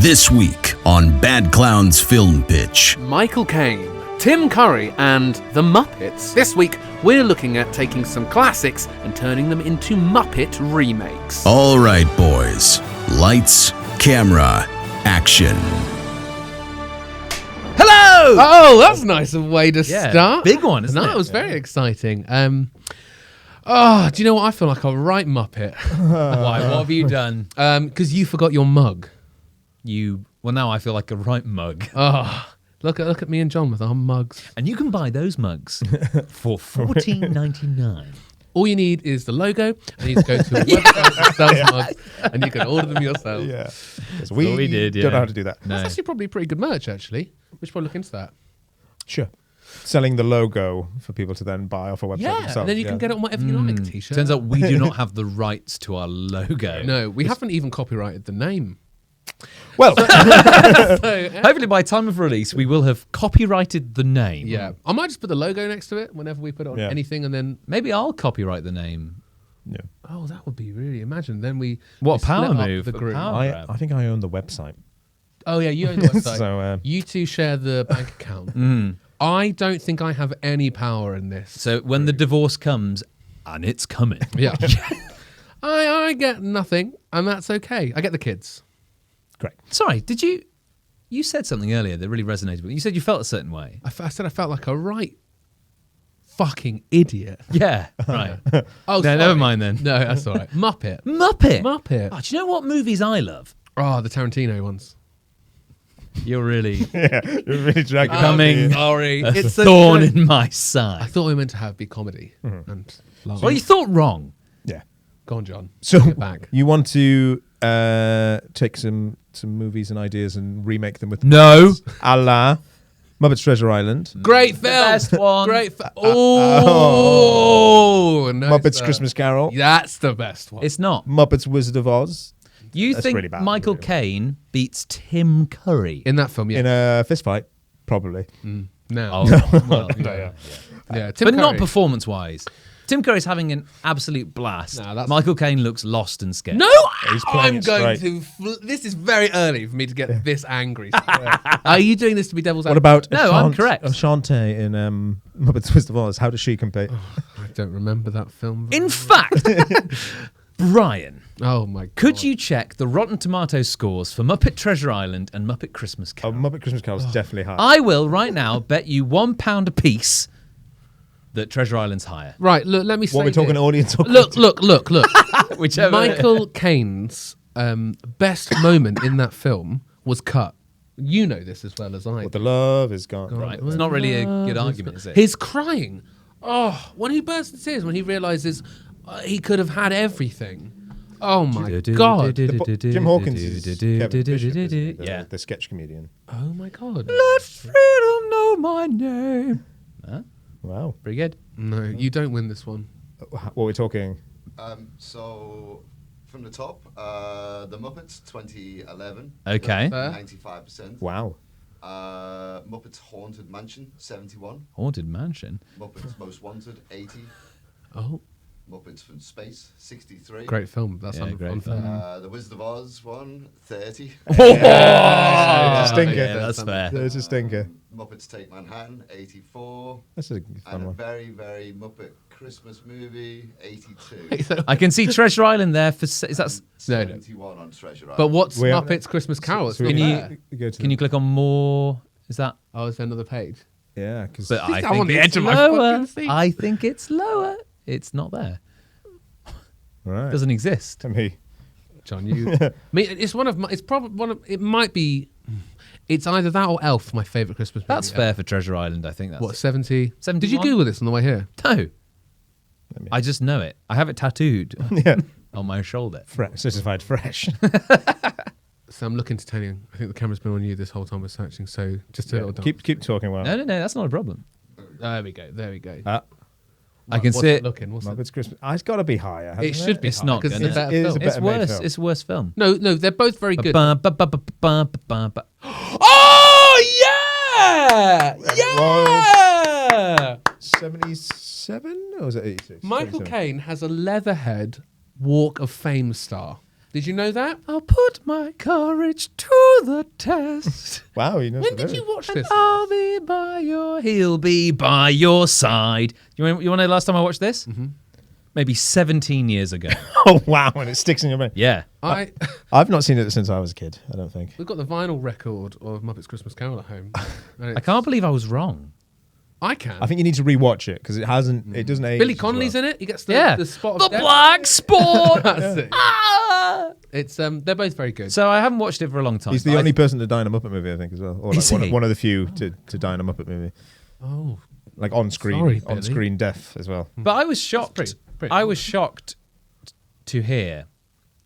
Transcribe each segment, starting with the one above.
This week on Bad Clown's Film Pitch. Michael Caine, Tim Curry, and the Muppets. This week, we're looking at taking some classics and turning them into Muppet remakes. All right, boys. Lights, camera, action. Hello! Oh, that's a nice way to start. Big one, isn't it? No, it was very exciting. Do you know what? I feel like a right Muppet. Why? What have you done? Because you forgot your mug. Well, now I feel like a right mug. Oh, look at me and John with our mugs. And you can buy those mugs for $14.99. All you need is the logo, and you just go to a website that sells mugs, and you can order them yourself. Yeah. We did, don't know how to do that. No. That's actually probably pretty good merch, actually. We should probably look into that. Sure. Selling the logo for people to then buy off a website themselves. And then you can get it on whatever you like, T-shirt. Turns out we do not have the rights to our logo. No, we haven't even copyrighted the name. Well, Hopefully by time of release, we will have copyrighted the name. Yeah. I might just put the logo next to it whenever we put it on anything, and then... Maybe I'll copyright the name. yeah. Oh, that would be really... Imagine, then we... What we a power split up move. the group. I think I own the website. Oh, yeah, you own the website. So, you two share the bank account. I don't think I have any power in this. So when the divorce comes, and it's coming. Yeah. I get nothing, and that's okay. I get the kids. Great. Sorry, did you... You said something earlier that really resonated with me. You said you felt a certain way. I said I felt like a right fucking idiot. Yeah, right. Oh, No, sorry. never mind then. No, that's all right. Muppet. Muppet. Oh, do you know what movies I love? Oh, the Tarantino ones. You're really Yeah, you're really dragging Coming. Sorry. it's a thorn in my side. I thought we were meant to be comedy and laugh. Well, you thought wrong. Yeah. Go on, John. So Take it back. you want to take some movies and ideas and remake them with No. a la Muppets Treasure Island, Great film. best one. Great film. Oh, no, Muppets sir. Christmas Carol, That's the best one. It's not. Muppets Wizard of Oz You That's think really bad, Michael really. Caine beats Tim Curry? in that film, yeah. in a fist fight, probably. No. Well, Yeah, Tim but not Curry. performance-wise. Tim Curry's having an absolute blast. No, that's- Michael Caine looks lost and scared. No, He's playing I'm it going straight. to. This is very early for me to get this angry. Are you doing this to be devil's What advocate? about No, I'm correct. Ashante in Muppets Wizard of Oz? How does she compete? I don't remember that film. In fact, Brian, Oh my god. could you check the Rotten Tomatoes scores for Muppet Treasure Island and Muppet Christmas Oh, Carol? Muppet Christmas Carol is definitely high. I will right now bet you £1 a piece that Treasure Island's higher. Right, look, let me say What we're talking this. audience or Look. Whichever. Michael Caine's best moment in that film was cut. You know this as well as I What do. the love is gone. Right, it's not really a good argument, is it? His crying. Oh, when he bursts into tears, when he realises he could have had everything. Oh my god. Jim Hawkins is Kevin Bishop, isn't he? Yeah. The sketch comedian. Oh my god. Let freedom know my name. Huh? Wow. Pretty good. No, you don't win this one. What are we talking? So, from the top, the Muppets 2011. Okay. 95%. Wow. Muppets Haunted Mansion 71. Haunted Mansion. Muppets Most Wanted 80. Oh, Muppets from Space 63. great film. That's Yeah, great unfair. film. The Wizard of Oz one 30. It's a stinker. Yeah, that's fair. There's a stinker. Muppets Take Manhattan 84. That's a And fun a one. very, very Muppet Christmas movie 82. I can see Treasure Island there for. Is that? No, no. 71 on Treasure Island. But what's We are- Muppets Christmas Carol? It's So not Can you- there. Go to Can you click on more? Is that? Oh, is there another page? Yeah, because But I I'm think on the it's edge of my lower. fucking seat. I think it's lower. It's not there. right. Doesn't exist. To me, John, you. I mean, it's one of my. It's probably one of. It might be. It's either that or Elf, my favourite Christmas movie. That's ever. fair for Treasure Island. I think that's What, 70? 71? Did you Google this on the way here? No. I just know it. I have it tattooed yeah, on my shoulder. certified fresh. So I'm looking to tell you, I think the camera's been on you this whole time we're searching, so just a Yeah, little keep talking. Well, No, that's not a problem. There we go, there we go. I can What's see it. looking? What's it? Muppets Christmas. It's got to be higher. It hasn't should be It's high, not because gonna. it's a better It is film. a It's better made worse. film. It's a worse film. No, they're both very good. Ba-ba-ba-ba-ba-ba-ba. Oh, yeah! Yeah! 77 or was it 86? Michael 77. Caine has a Leatherhead Walk of Fame star. Did you know that? I'll put my courage to the test. Wow, you know. When did you watch this? I'll be by your. He'll be by your side. You want to know last time I watched this? Mm-hmm. Maybe 17 years ago. Oh wow, and it sticks in your brain. Yeah. I've not seen it since I was a kid. I don't think. We've got the vinyl record of Muppets Christmas Carol at home. I can't believe I was wrong. I can. I think you need to rewatch it because it hasn't. It doesn't age. Billy as Connolly's well. in it. He gets the spot of the death. black spot. That's it. Ah! It's they're both very good. So I haven't watched it for a long time. He's the only person to die in a Muppet movie, I think, as well, or Is like he? one of the few to die in a Muppet movie, Oh, like on screen, Sorry, on Billy. screen death as well. But I was shocked. pretty I was shocked to hear,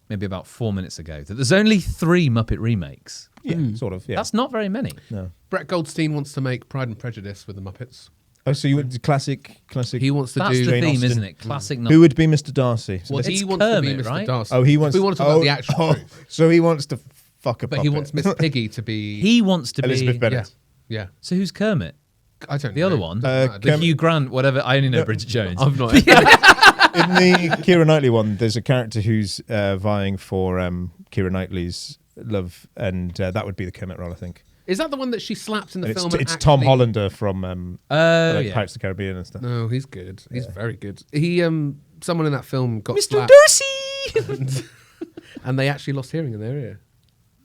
maybe about 4 minutes ago, that there's only 3 Muppet remakes. Yeah, sort of. Yeah, That's not very many. no. Brett Goldstein wants to make Pride and Prejudice with the Muppets. Oh, so you went to classic. He wants to That's do. the Jane theme, Austen. isn't it? Classic. Who would be Mr. Darcy? So Well, this- he It's wants to be Kermit, Mr. right? Darcy. oh, he wants. We want to talk about the actual truth. So he wants to fuck a But puppet. he wants Miss Piggy to be. He wants to Elizabeth be. Bennet. Yeah. So who's Kermit? I don't know. The other one? The The Hugh Grant, whatever. I only know Bridget Jones. I've not. In the Keira Knightley one, there's a character who's vying for Keira Knightley's love, and that would be the Kermit role, I think. Is that the one that she slapped in the And film? it's and Tom actually- Hollander from Oh, like Pirates of the Caribbean and stuff. No, he's good. He's very good. He someone in that film got Mr. slapped Darcy! and they actually lost hearing in their ear.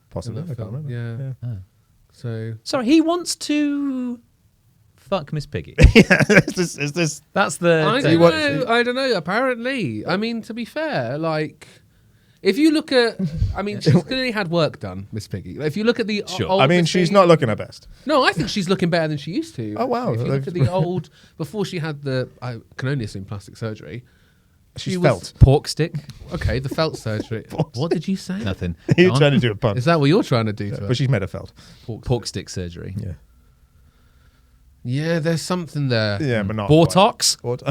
Possibly, in that I can't film. remember. Yeah. So Sorry, he wants to fuck Miss Piggy. Is this? That's the. I thing. don't know. I don't know. Apparently, I mean, to be fair, like if you look at, I mean, she's clearly had work done, Miss Piggy. If you look at the Sure. old I mean, Miss she's Piggy- not looking her best. No, I think she's looking better than she used to. Oh, wow. If you look at the old before she had the, I can only assume plastic surgery. She's She was- felt. Pork stick? Okay, the felt surgery. What did you say? Nothing. You're Go on. trying to do a pun, Is that what you're trying to do to her? but she's made her felt. Pork stick surgery. Yeah, Yeah, there's something there. yeah, but not Botox? quite.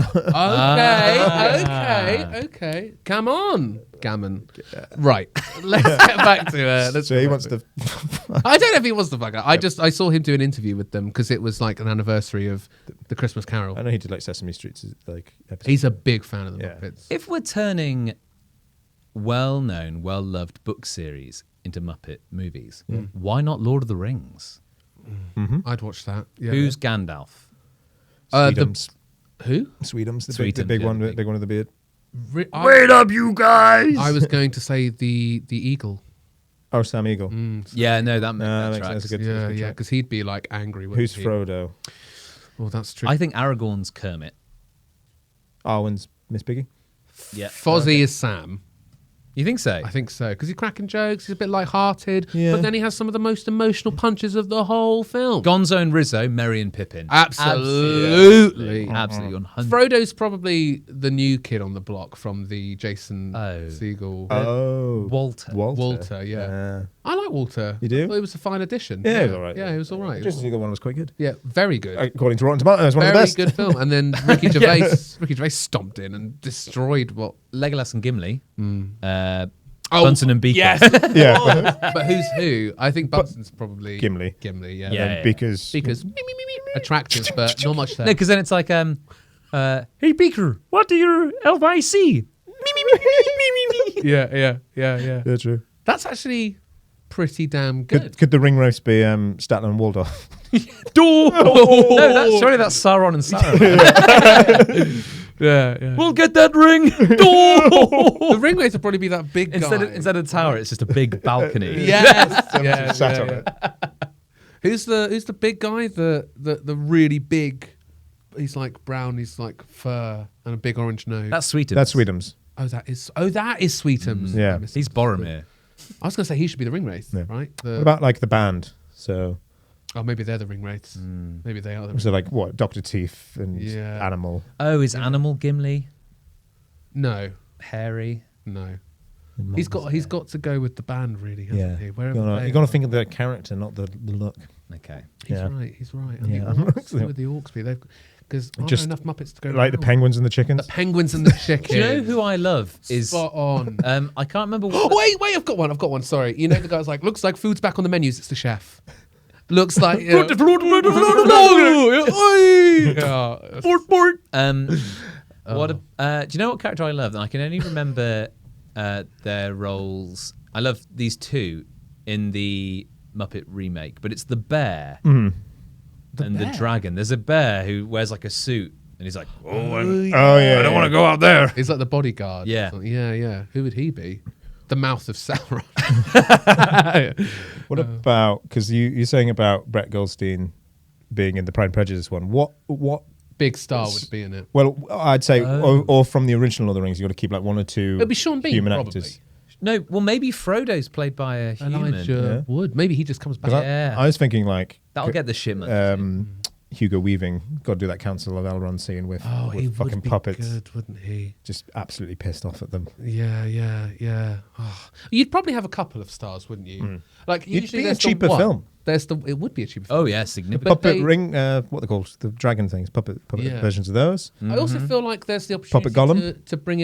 Okay. Come on, Gammon. Right, let's get back to let's So get he back wants to to. I don't know if he wants to fuck her. I saw him do an interview with them because it was like an anniversary of the Christmas Carol. I know he did like Sesame Street's like episode. He's a big fan of the Yeah. Muppets. If we're turning well-known, well-loved book series into Muppet movies, why not Lord of the Rings? I'd watch that. Yeah. Who's Gandalf? Sweetums. Who? Sweetums, the Sweetums, big yeah, one, the the big one with the beard. Wait up, you guys! I was going to say the eagle. Oh, Sam Eagle. Yeah, no, that No, makes that tracks. makes sense. Yeah, good yeah, track. because he'd be like angry. wouldn't Who's he? Frodo? Well, that's true. I think Aragorn's Kermit. Arwen's Miss Piggy. Yeah. Fozzie is Sam. You think so? I think so because he's cracking jokes. He's a bit light-hearted, Yeah. but then he has some of the most emotional punches of the whole film. Gonzo and Rizzo, Merry and Pippin. Absolutely. Absolutely. 100. Frodo's probably the new kid on the block from the Jason Oh. Segel. Oh, Walter. Walter, yeah. I like Walter. You do? I thought he was a fine addition. Yeah, he was all right. Yeah, he was all right. Jason Segel one was quite good. Yeah, very good. According to Rotten Tomatoes, one of the Very best. good film. And then Ricky Gervais stomped in and destroyed what. Legolas and Gimli. Oh, Bunsen and Beaker. Yes. Yeah, But who's who? I think Bunsen's probably Gimli. Gimli, yeah. Yeah. because Attractive, but not much there. No, because then it's like, hey, Beaker, what do your elf eyes see? Yeah. yeah, true. That's actually pretty damn good. Could the ring roast be Statler and Waldorf? No, surely that's Sauron and Sauron. Yeah. We'll get that ring. The ring race would probably be that big instead guy. of a tower, it's just a big balcony. Yes. Someone sat on it. Who's the big guy? The really big. He's like brown. He's like fur and a big orange nose. That's Sweetums. That's Sweetums. Oh, that is Sweetums. Yeah. He's Boromir. I was going to say he should be the ring wraith, Yeah. right? What about like the band? So Maybe they're the ring wraiths. Maybe they are the. so like what? Dr. Teeth and Yeah. Animal. Oh, is Animal Gimli? No, Harry? no. He's got to go with the band, really, hasn't he? Wherever You're they gonna are. think of the character, not the look. Okay. He's Yeah. right. He's right. And Yeah. the Orcs, who would the Orcs be? Because aren't Just there enough Muppets to go Like the around? penguins and the chickens. The penguins and the chickens. Do you know who I love? Is Spot on. I can't remember what. Wait, I've got one. Sorry. You know the guy's like, looks like food's back on the menus. It's the chef. Looks like. You know, What? Do you know what character I love? And I can only remember their roles. I love these two in the Muppet remake, but it's the bear and the dragon. There's a bear who wears like a suit, and he's like, I don't want to go out there. He's like the bodyguard. Yeah. Yeah. Who would he be? The mouth of Sauron. What about, because you're saying about Brett Goldstein being in the Pride and Prejudice one, what Big star would be in it. well, I'd say, or from the original Lord of the Rings, you've got to keep like one or two It'd be Sean Bean, human probably. actors. No, well, maybe Frodo's played by a human. Elijah Wood. Maybe he just comes back. 'Cause Yeah. I was thinking like That'll get the shit money. Hugo Weaving, got to do that Council of Elrond scene with, he fucking would be puppets. good, wouldn't he? Just absolutely pissed off at them. Yeah. Oh. You'd probably have a couple of stars, wouldn't you? Like You'd usually be a there's cheaper the one. film. It would be a cheaper film. Oh yeah, significant. But Puppet they- ring, what they called the dragon things, puppet Yeah. versions of those. I also feel like there's the opportunity Puppet Gollum? to bring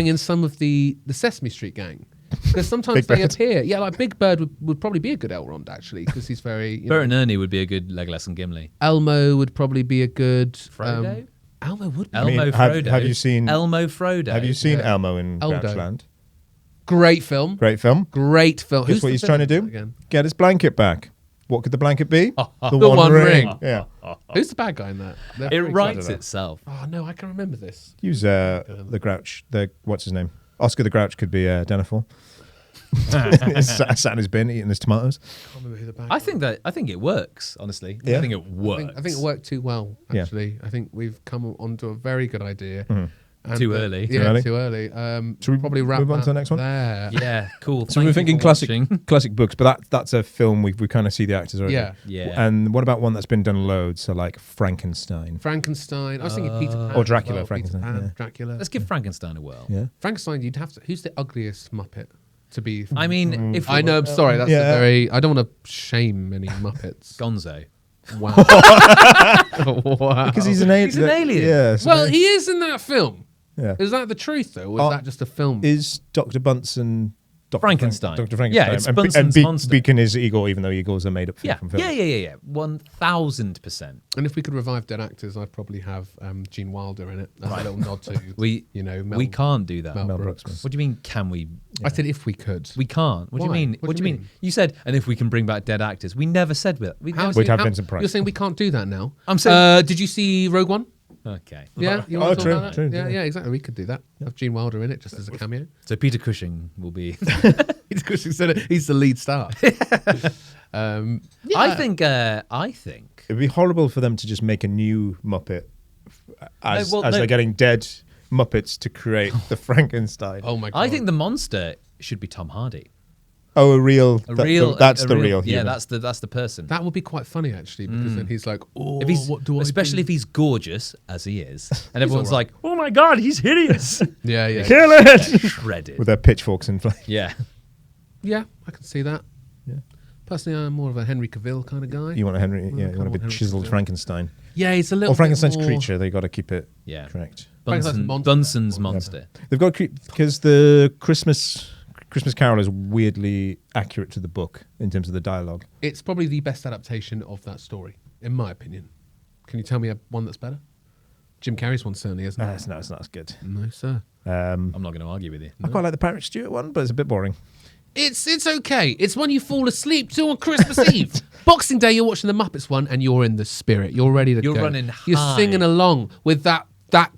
in some of the Sesame Street gang. Because sometimes Big they Bird. appear. Yeah, like Big Bird would probably be a good Elrond, actually, because he's very... you know. Bert and Ernie would be a good Legolas and Gimli. Elmo would probably be a good... Frodo? Elmo would be. Elmo have- Frodo. have you seen- Elmo Frodo? Have you seen Elmo in Eldo. Grouchland? Great film. Great film. Great film. Guess Who's what the he's trying to villain do? again? Get his blanket back. What could the blanket be? The One Ring. Yeah. Who's the bad guy in that? They're It pretty writes clever. itself. Oh, no, I can remember this. Use the Grouch. What's his name? Oscar the Grouch could be Denethor. Sat in his bin eating his tomatoes. I can't remember who the bad I guy think it works. Honestly, Yeah. I think it works. I think it worked too well, Yeah. actually. I think we've come onto a very good idea. And, Too early. Yeah, Too early? too early. Should we probably wrap move on that to the next one? there. Yeah, cool. So we're thinking classic books, but that's a film we kind of see the actors already. Yeah. Yeah. And what about one that's been done loads? So like Frankenstein. Frankenstein. I was thinking Peter Pan. Or Dracula, as well. Frankenstein, Peter Pan, yeah. Dracula. Let's give Frankenstein a whirl. Yeah. Frankenstein, you'd have to... Who's the ugliest Muppet to be... I mean, if I know, I'm sorry. That's Yeah. a very... I don't want to shame any Muppets. Gonzo. Wow. Wow. Because he's an alien. He's an alien. Yeah. so Well, he is in that film. yeah. Is that the truth, though? Or is Oh, that just a film? Is Dr. Bunsen Dr. Frankenstein. Dr. Frankenstein. Yeah, it's and, Bunsen's monster. Beacon is Eagle, even though Eagles are made up Yeah, from films. yeah. 1000%. And if we could revive dead actors, I'd probably have Gene Wilder in it. That's a little nod to, We Mel, we can't do that. Mel Mel Brooks. Brooks. What do you mean? Can we? I said if we could. We can't. What do you Why? mean? What do you mean? You said, and if we can bring back dead actors, we never said that. We How never is We'd it- have how- Vincent Price. You're saying we can't do that now? I'm saying- Did you see Rogue One? Okay. Yeah, you Oh, want to true, talk about that? true, Yeah, yeah. yeah, exactly. We could do that. Have Gene Wilder in it just as a cameo. So Peter Cushing will be. He's the lead star. I think. It'd be horrible for them to just make a new Muppet as No, they're getting dead Muppets to create the Frankenstein. Oh my god! I think the monster should be Tom Hardy. Oh, a real. That's a the real. Yeah, human. that's the person. that would be quite funny actually, because then he's like, "Oh, If he's, what do I especially do?" if he's gorgeous as he is, and everyone's like, "Oh my god, he's hideous!" Yeah. Kill it Shredded. with their pitchforks in flames. Yeah. Yeah, I can see that. Yeah. Personally, I'm more of a Henry Cavill kind of guy. You want a Henry? Yeah, you come want a on, bit Henry chiseled Cavill. Frankenstein. Yeah, he's a little. Or Frankenstein's bit more... creature. They got to keep it Yeah. correct. Frankenstein's monster. Bunsen's monster. They've got because the Christmas Carol is weirdly accurate to the book in terms of the dialogue. It's probably the best adaptation of that story, in my opinion. Can you tell me one that's better? Jim Carrey's one certainly isn't. It's not as good. No, sir. I'm not going to argue with you. I quite like the Patrick Stewart one, but it's a bit boring. It's okay. It's one you fall asleep to on Christmas Eve. Boxing Day, you're watching the Muppets one, and you're in the spirit. You're ready to You're go. running You're high. singing along with that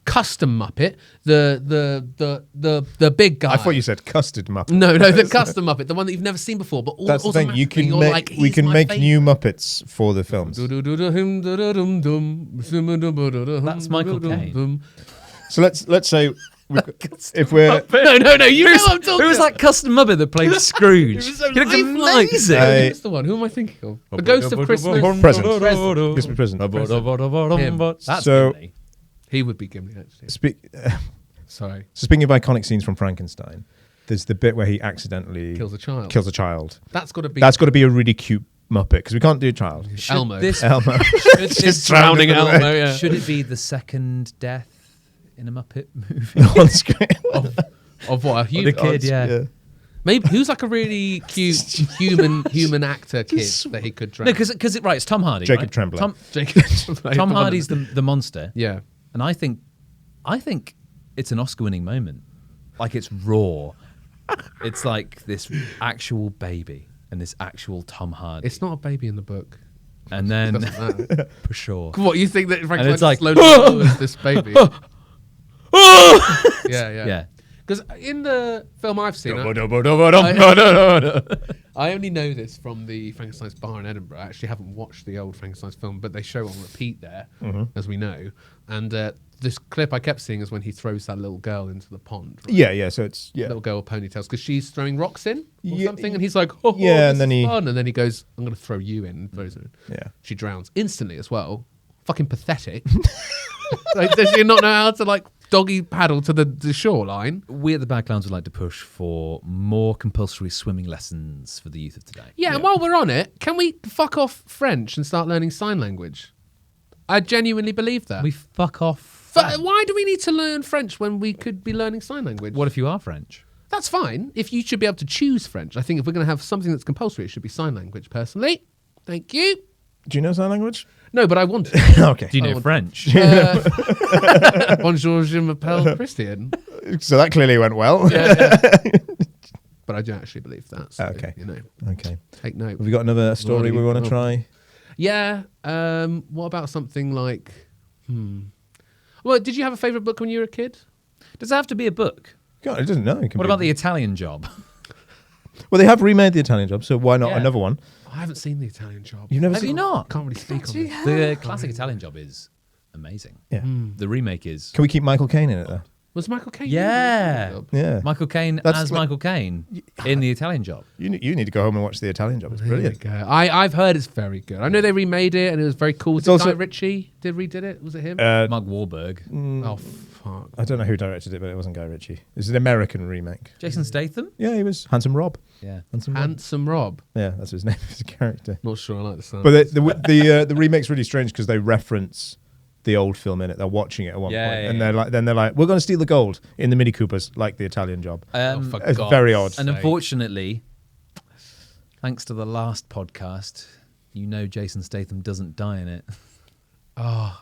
custom Muppet, the big guy. I thought you said custard Muppet. No, the custom Muppet, the one that you've never seen before. But That's the thing. You automatically can you're make like, we he's can my make favourite. new Muppets for the films. That's Michael Caine. So let's say if we're No, you know what I'm talking Who was about. that custom Muppet that played Scrooge? so He looked lifelike. amazing. Who's the one? Who am I thinking of? The Ghost of Christmas Christmas present. That's So- Gimli. He would be Gimli, actually. Sorry. So speaking of iconic scenes from Frankenstein, there's the bit where he accidentally Kills a child. Kills a child. That's got to be That's got to be a really cute Muppet because we can't do a child. Should Elmo. this- Elmo. should this- drowning Elmo, yeah. Should it be the second death in a Muppet movie? On screen. Of what? A The human kid, yeah. Maybe who's like a really cute human actor kid that he could drown? No, because it's Tom Hardy. Jacob right? Tremblay. Tom Hardy's the monster, Yeah. and I think it's an Oscar-winning moment. like it's raw. It's like this actual baby and this actual Tom Hardy. It's not a baby in the book. And then Doesn't matter. for sure. What, you think that And Frankenstein it's like, slowly lowers this baby? Yeah. Yeah. Because in the film I've seen, I only know this from the Frankenstein's bar in Edinburgh. I actually haven't watched the old Frankenstein's film, but they show on repeat there, as we know. And this clip I kept seeing is when he throws that little girl into the pond. Right? Yeah. So it's Little girl with ponytails, because she's throwing rocks in or Yeah, something, and he's like, "Oh, yeah," this and then is he- fun. And then he goes, "I'm going to throw you in." And throws her in. Yeah. She drowns instantly as well. Fucking pathetic. Like, does she not know how to like doggy paddle to the shoreline? We at the Bad Clowns would like to push for more compulsory swimming lessons for the youth of today. Yeah, and while we're on it, can we fuck off French and start learning sign language? I genuinely believe that. We fuck off. But why do we need to learn French when we could be learning sign language? What if you are French? That's fine. If you should be able to choose French. I think if we're going to have something that's compulsory, it should be sign language, personally. Thank you. Do you know sign language? No, but I want to. Okay. Do you know French? Bonjour, je m'appelle Christian. So that clearly went well. But I do actually believe that. So, Okay. You know, Okay. take note. Have we got another story do we you- want to oh. try? Yeah. What about something like... Well, did you have a favourite book when you were a kid? Does it have to be a book? God, it doesn't know. It can What be- about the Italian Job? Well, they have remade the Italian Job, so why not Yeah. another one? I haven't seen The Italian Job. You've never Have seen? you not? Can't really speak on it. The classic Italian Job is amazing. Yeah. The remake is Can we keep Michael Caine in it though? Was Michael Caine? Yeah. in The Italian Job? Yeah. Michael Caine That's as like- Michael Caine in the Italian Job. You need to go home and watch the Italian Job. It's There we brilliant. go. I've heard it's very good. I know they remade it and it was very cool. It's Did also- Guy Ritchie redid it? Was it him? Mark Wahlberg. Oh fuck! I don't know who directed it, but it wasn't Guy Ritchie. It's an American remake. Jason Statham? Yeah, he was Handsome Rob. Yeah. Handsome Rob. Handsome Rob. Yeah, that's his name. His character. Not sure I like the sound. But the remake's really strange because they reference the old film in it. They're watching it at one Yeah, point, yeah, and yeah. they're like, we're going to steal the gold in the Mini Coopers, like the Italian Job. For It's God's very odd. And sake. unfortunately, thanks to the last podcast, you know Jason Statham doesn't die in it.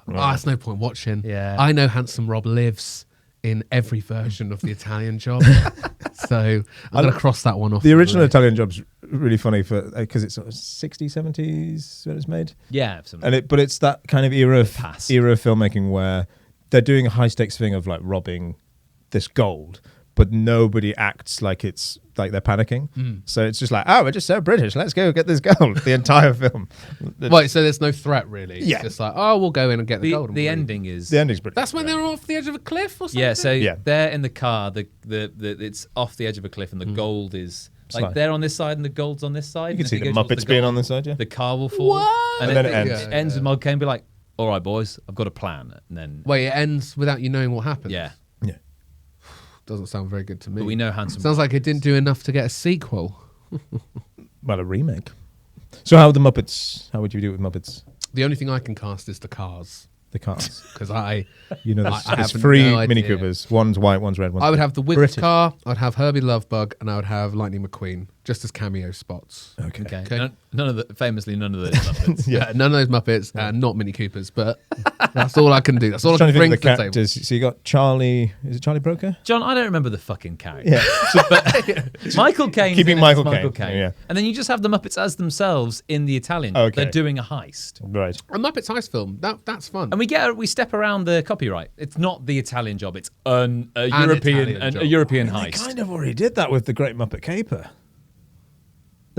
That's no point watching. Yeah. I know Handsome Rob lives in every version of the Italian Job, so I'm gonna cross that one off. The original list. Italian Job's really funny for because it's sort of 60s, 70s when it's made. Yeah. But it's that kind of era of past. filmmaking where they're doing a high stakes thing of like robbing this gold, but nobody acts like it's like they're panicking. So it's just like, oh, we're just so British. Let's go get this gold. The entire film. Wait, so there's no threat really. Yeah. It's just like, oh, we'll go in and get the gold. and The we'll- ending is... The ending's British. That's when they're off the edge of a cliff or something. Yeah, so Yeah. they're in the car. The it's off the edge of a cliff, and the gold is like Slide. they're on this side, and the gold's on this side. You can and see if the he goes towards Muppets being gold, on this side, yeah. The car will fall, What? And then it it ends. ends with Michael Caine be like, "All right, boys, I've got a plan," and then Wait, it ends without you knowing what happens. yeah, Yeah. Doesn't sound very good to me. but we know Handsome. Sounds like it didn't do enough to get a sequel. Well, a remake. So how are the Muppets? How would you do it with Muppets? The only thing I can cast is the cars The cars. because I You know, I there's have three no Mini idea. Coopers. One's white, one's red, one's would have the Wiggles British. car, I'd have Herbie Lovebug, and I would have Lightning McQueen just as cameo spots. Okay. Okay, Okay. None of the famously none of those Muppets. Yeah, none of those Muppets, not Mini Coopers, but that's all I can do. That's all I Trying can to bring think to of the the table. characters. So you got Charlie. Is it Charlie Broker? John, I don't remember the fucking character. Yeah. Michael Caine. Keeping Michael Caine, yeah. And then you just have the Muppets as themselves in the Italian. Okay. They're doing a heist. Right. A Muppets heist film, that's fun. And we step around the copyright. It's not the Italian Job. It's a Italian job. European They heist. kind of already did that with the Great Muppet Caper.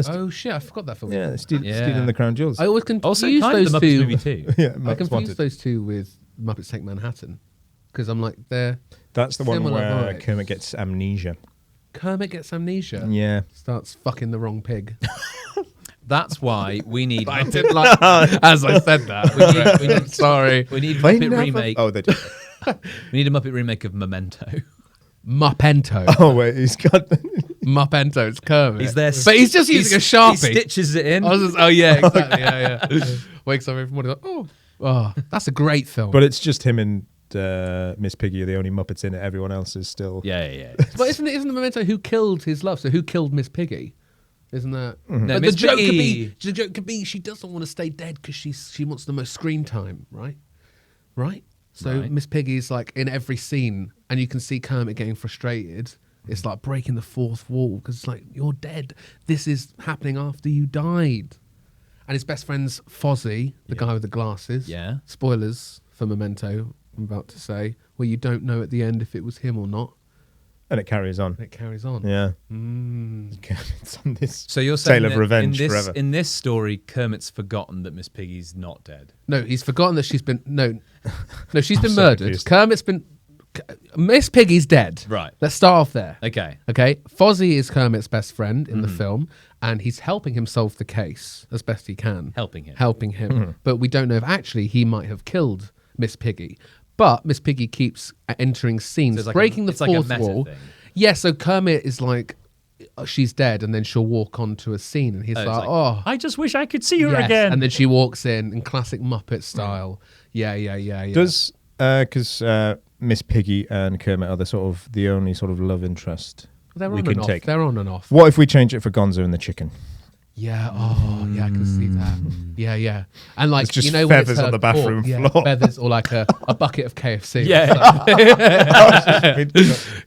Oh shit, I forgot that film. Yeah, Yeah. stealing the crown jewels. I always confuse Also, kind those of the Muppets two. movie too. yeah, I Muppets confuse Wanted. those two with Muppets Take Manhattan because I'm like, they're That's the one similar where vibe. Kermit gets amnesia. Kermit gets amnesia. Yeah. Starts fucking the wrong pig. That's why we need. I did like as I said that. we need Sorry. We need They Muppet never- remake. Oh, they did. We need a Muppet remake of Memento. Muppento. Oh, wait, he's got. Muppento. It's Kermit. He's there, but he's just using a Sharpie. He stitches it in. I was just, oh yeah, exactly. Yeah. Wakes up every morning like, oh, that's a great film. But it's just him and Miss Piggy are the only Muppets in it. Everyone else is still. yeah. But isn't the Memento who killed his love? So who killed Miss Piggy? Isn't that No, the Miss joke Piggy- the joke could be she doesn't want to stay dead because she wants the most screen time, right? So Right. Miss Piggy's like in every scene, and you can see Kermit getting frustrated It's like breaking the fourth wall because it's like, you're dead. This is happening after you died. And his best friend's Fozzie, the guy with the glasses. Yeah. Spoilers for Memento, I'm about to say, where you don't know at the end if it was him or not. And it carries on. And it carries on. Yeah. It's on this So you're saying tale of that revenge in this, forever. in this story, Kermit's forgotten that Miss Piggy's not dead. No, he's forgotten that she's been... No, she's been so murdered. confused. Kermit's been... Miss Piggy's dead. Right. Let's start off there. Okay. Okay, Fozzie is Kermit's best friend in the film, and he's helping him solve the case as best he can. Helping him. But we don't know if actually he might have killed Miss Piggy. But Miss Piggy keeps entering scenes, So it's like breaking it's the like a fourth meta wall. thing. Yeah, so Kermit is like, she's dead, and then she'll walk onto a scene, and he's It's like, oh, I just wish I could see her yes. again. And then she walks in classic Muppet style. Yeah. Does because Miss Piggy and Kermit are the only sort of love interest They're we on can and off. take. They're on and off. What if we change it for Gonzo and the chicken? Yeah. Oh, yeah. I can see that. Yeah. And like, It's just you know, when feathers it's on her the bathroom paw, floor. feathers, or like a bucket of KFC. Yeah.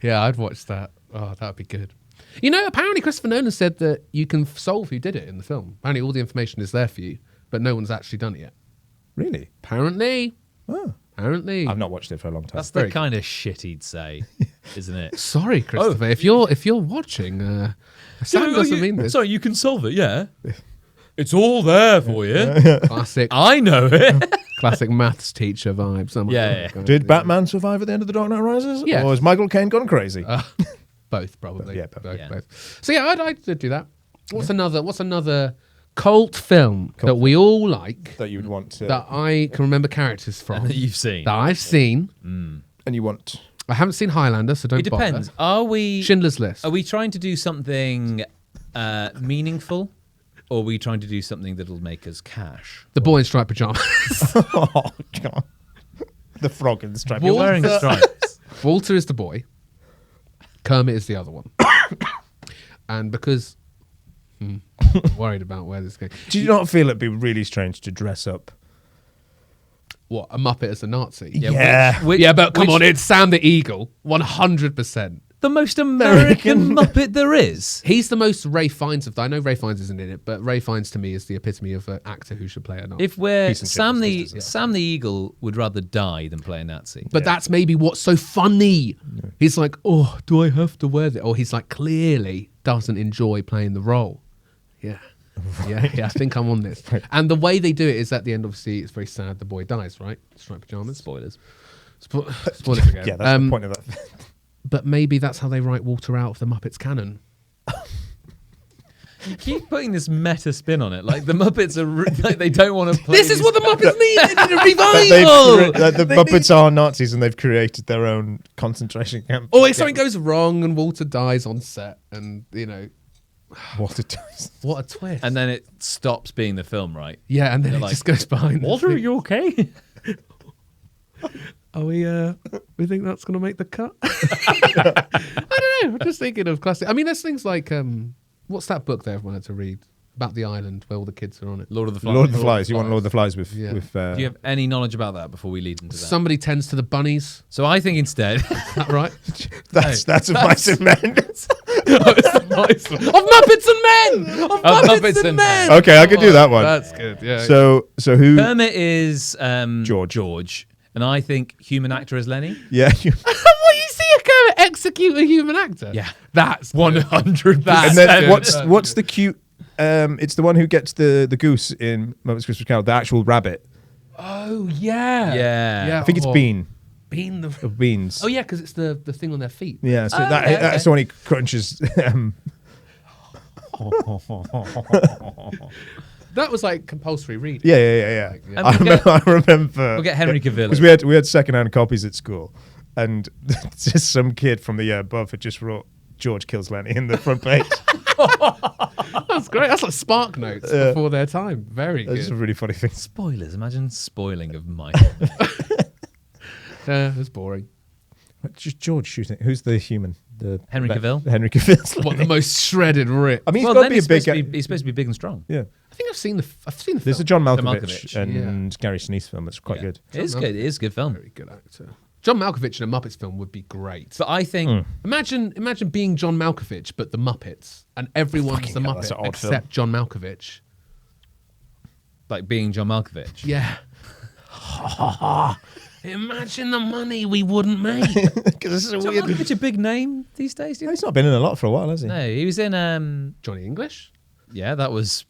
Yeah, I'd watch that. Oh, that'd be good. You know, apparently Christopher Nolan said that you can solve who did it in the film. Apparently, all the information is there for you, but no one's actually done it yet. Really? Apparently. Oh. Apparently. I've not watched it for a long time. That's the kind of shit he'd say, isn't it? Sorry, Christopher. If you're watching, Sam doesn't mean this. Sorry, you can solve it, yeah. It's all there for you. Classic, I know it. classic maths teacher vibes. Oh my Yeah, God. Did Batman survive at the end of The Dark Knight Rises? Yeah. Or has Michael Caine gone crazy? Both, probably. Yeah, both. Yeah. Both. So yeah, I'd do that. What's another cult film that we all like that you would want to... that I can remember characters from That you've seen. that I've seen? And you want... I haven't seen Highlander, so don't It depends. bother. Schindler's List. Are we trying to do something meaningful, or are we trying to do something that'll make us cash? The Boy in Striped Pajamas. Oh, God. The frog in the stripe. You're wearing stripes. Walter is the boy. Kermit is the other one. And because I'm worried about where this is going. Do you not feel it'd be really strange to dress up? What, a Muppet as a Nazi? Yeah. Yeah, but come on, it's Sam the Eagle. 100%. The most American Muppet there is. He's the most Ray Fiennes of. I know Ray Fiennes isn't in it, but Ray Fiennes to me is the epitome of an actor who should play a Nazi. If we're Peace and Sam shit, the Sam the Eagle would rather die than play a Nazi. But that's maybe what's so funny. He's like, oh, do I have to wear that? Or he's like, clearly doesn't enjoy playing the role. Yeah. Yeah, I think I'm on this. And the way they do it is at the end, obviously, it's very sad. The boy dies, right? Striped pajamas. Spoilers. Spoilers again. Yeah, that's the point of that. But maybe that's how they write Walter out of the Muppets canon. You keep putting this meta spin on it, like the Muppets are like they don't want to play. This is what the Muppets need. They need a That revival. the Muppets are Nazis and they've created their own concentration camp. Or if something goes wrong and Walter dies on set, and you know, What a twist. what a twist. and then it stops being the film, right? yeah, and then They're it like, just goes behind. the Walter, are scenes. you okay? Are we think that's going to make the cut? I don't know. I'm just thinking of classic. I mean, there's things like, what's that book that everyone had to read about the island where all the kids are on it? Lord of the Flies. Lord of the Flies. You want Lord of the Flies with... Yeah. with Do you have any knowledge about that before we lead into that? Somebody tends to the bunnies. So I think instead, Is that right? that's a Mice and Men. Nice one. Of Muppets and Men! Of Muppets, and Men! Okay, I can do that one. That's good, yeah. So who... Kermit is George. George, and I think human actor is Lenny. Yeah. What, you see a Kermit execute a human actor? Yeah. That's 100%. And then good. what's the cute... it's the one who gets the goose in Muppets Christmas Carol, the actual rabbit. Oh, yeah. Yeah. I think it's Bean. Bean the... Of Beans. Oh, yeah, because it's the thing on their feet. Yeah, so Oh, that, okay, that's okay. the one he crunches. That was like compulsory reading. Yeah. yeah. And I remember. we'll get Henry Cavill. Because we had secondhand copies at school, and just some kid from the year above had just wrote George kills Lenny in the front page. That's great. That's like Spark Notes before their time. Very That's a good. really funny thing. Spoilers. Imagine spoiling of Michael. It's boring. Just George shooting. Who's the human? The Henry Cavill? Henry Cavill. What, the most shredded rip? I mean, he's well, got to then be a he's big. supposed to be, he's supposed to be big and strong. Yeah. I think I've seen the There's a film. John John Malkovich Malkovich. and Gary Sinise film that's quite good. It is good. It is a good film. Very good actor. John Malkovich in a Muppets film would be great. But I think Imagine being John Malkovich, but the Muppets, and everyone's Fucking the hell, that's Muppet an odd except John Malkovich. like being John Malkovich. Yeah. Imagine the money we wouldn't make. Because this is a John weird. Malkovich a big name these days? Do you He's not been in a lot for a while, has he? No, he was in Johnny English. yeah, that was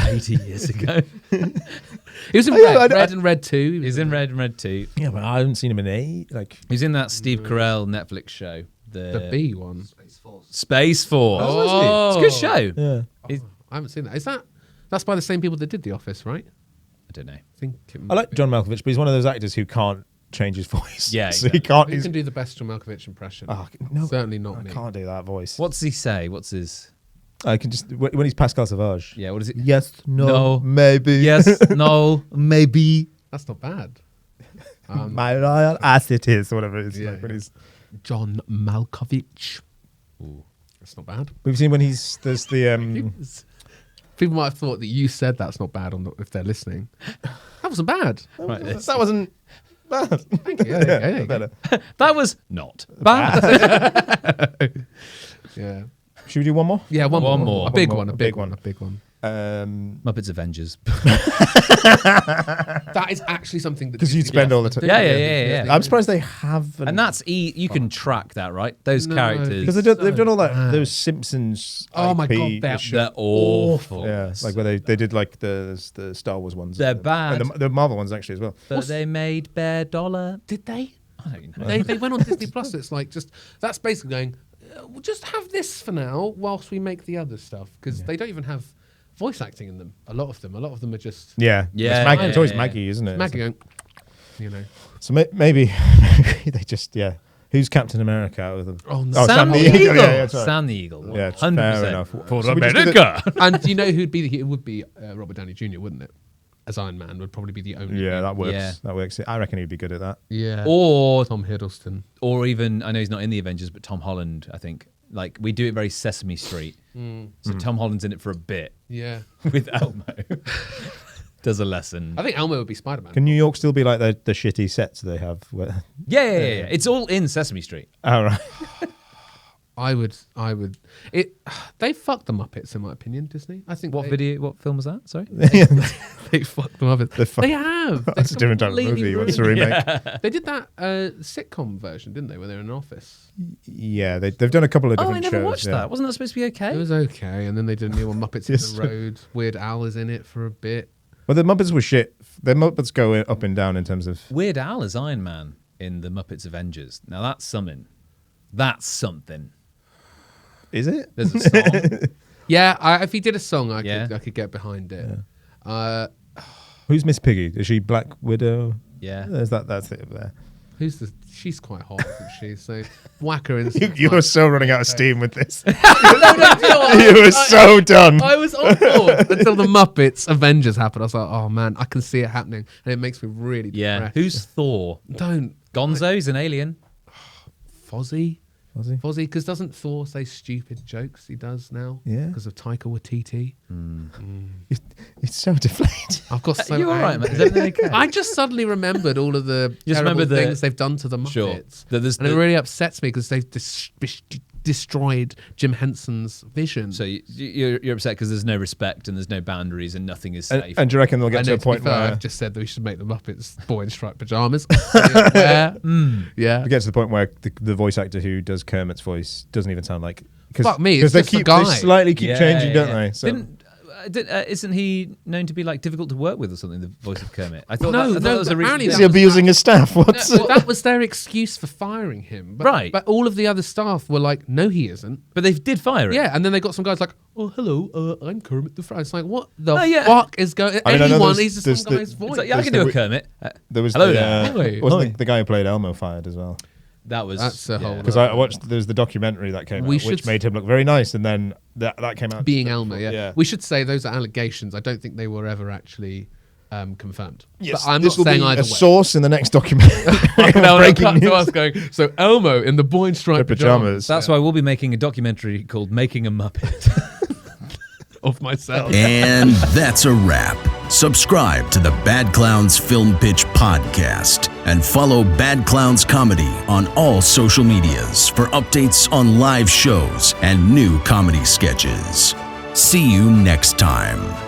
80 years ago. He was in yeah, Red and Red 2. He's in Red and Red 2. Yeah, but I haven't seen him in He's in that Steve Carell Netflix show, the B one. Space Force. Space Force. Oh. It's a good show. Yeah. I haven't seen that. That's by the same people that did The Office, right? I don't know. I think it I like John Malkovich, but he's one of those actors who can't change his voice. Yeah, so he exactly. can't. Who He's, can do the best John Malkovich impression? oh, no, Certainly not I me. can't do that voice. What's he say? What's his? I can just when he's Pascal Sauvage. Yeah, what is it? Yes, no, No. maybe. Yes, no, maybe. That's not bad. My royal ass it is, or whatever it is. Yeah, like when yeah. he's. John Malkovich. Ooh, that's not bad. We've seen when there's the People might have thought that you said that's not bad if they're listening. That wasn't bad. Right, this. that wasn't bad. Thank you. Yeah, there you go. better. That was not bad. Yeah. Should we do one more? Yeah, one One more. more. A big One more. one. A A big big one. one. A big one. Muppets Avengers. That is actually something that 'Cause you'd Disney spend all the does. time- Yeah. I'm surprised they haven't. And that's you can track that, right? Those No, characters. because they've done all that. Those Simpsons. Oh my IP, God, the they're show. They're awful. Yeah, like where they did like the Star Wars ones. They're And bad. the Marvel ones actually as well. But they made Bear Dollar. Did they? I don't know. They went on Disney Plus. It's like that's basically going. We'll just have this for now whilst we make the other stuff because they don't even have voice acting in them. A lot of them are just Yeah, Yeah, It's, Maggie, yeah, it's always yeah. Maggie, isn't it? Maggie going. You know. So maybe they just Who's Captain America out of them? Oh, no. Sam the Yeah, Eagle. that's right. Sam the Eagle. Yeah, it's 100%. fair enough. For So we just did America. And you know who'd be? It would be Robert Downey Jr., wouldn't it? As Iron Man would probably be the only. Yeah, that works. Yeah. That works. I reckon he'd be good at that. Yeah. Or Tom Hiddleston. even I know he's not in the Avengers, but Tom Holland. I think like we do it very Sesame Street. So Tom Holland's in it for a bit Yeah. with Elmo. Does a lesson. I think Elmo would be Spider-Man. Can New York still be like the shitty sets they have? Where... Yeah. It's all in Sesame Street. Oh, right. I would. They fucked the Muppets, in my opinion. Disney. I think. What film was that? Sorry. They fucked the Muppets. fuck- They have. That's a different type of completely movie. What's a ruined remake? it. They did that sitcom version, didn't they? Where they were in an office. Yeah, they've done a couple of Oh, different I shows. never watched that. Wasn't that supposed to be okay? It was okay, and then they did a new one, Muppets Yes. in the Road. Weird Al is in it for a bit. Well, the Muppets were shit. The Muppets go up and down in terms of. Weird Al is Iron Man in the Muppets Avengers. Now that's something. That's something. Is it? There's a song. Yeah, if he did a song, I Yeah. could get behind it. Who's Miss Piggy? Is she Black Widow? Yeah. There's that. That's it there. She's quite hot, isn't she? So whack her in. You were so running out of steam with this. You know what? You were so done. I was on board until the Muppets Avengers happened. I was like, oh man, I can see it happening, and it makes me really Yeah. depressed. Who's Thor? Don't Gonzo's an alien. Fozzie? Was he? Fozzie, because doesn't Thor say stupid jokes? He does now. Yeah. Because of Taika Waititi. It's so deflated. I've got so. You all right, angry. man? Is everything okay? I just suddenly remembered all of the Just terrible remember the- things they've done to the Muppets, Sure. That there's and it the- really upsets me because they've destroyed Jim Henson's vision. So you're upset because there's no respect and there's no boundaries and nothing is safe. And do you reckon they'll I get know, to a to be point fair, where I've just said that we should make the Muppets boy in striped pajamas. Yeah. we get to the point where the voice actor who does Kermit's voice doesn't even sound like. Fuck me, it's they just the keep guy. they slightly keep Yeah, changing, don't yeah. they? So Isn't he known to be like difficult to work with or something? The voice of Kermit. I thought No, that, I thought no, that was a apparently reason. is that he was abusing his staff? What's Well, that was their excuse for firing him. But, Right. But all of the other staff were like, no, he isn't. But they did fire it. Yeah, and then they got some guys like, oh, hello, I'm Kermit the Frog. It's like, what the Oh, yeah. fuck is going I mean, I know Anyone there's- needs some there's the- guy's voice. It's like, yeah, I There's can do the- a Kermit. there was Hello the, there. Hi. wasn't Hi. the guy who played Elmo fired as well? That was That's a whole Because I watched there's the documentary that came We out, which should- made him look very nice, and then that came out Being just Elmer, before- yeah. We should say those are allegations. I don't think they were ever actually confirmed. Yes, but I'm this not will saying be either a way. source in the next documentary. Now Breaking cut to news. us going, so Elmo in the boy in striped The pajamas pajamas. That's why we'll be making a documentary called "Making a Muppet." of myself. And that's a wrap. Subscribe to the Bad Clowns Film Pitch podcast and follow Bad Clowns Comedy on all social medias for updates on live shows and new comedy sketches. See you next time.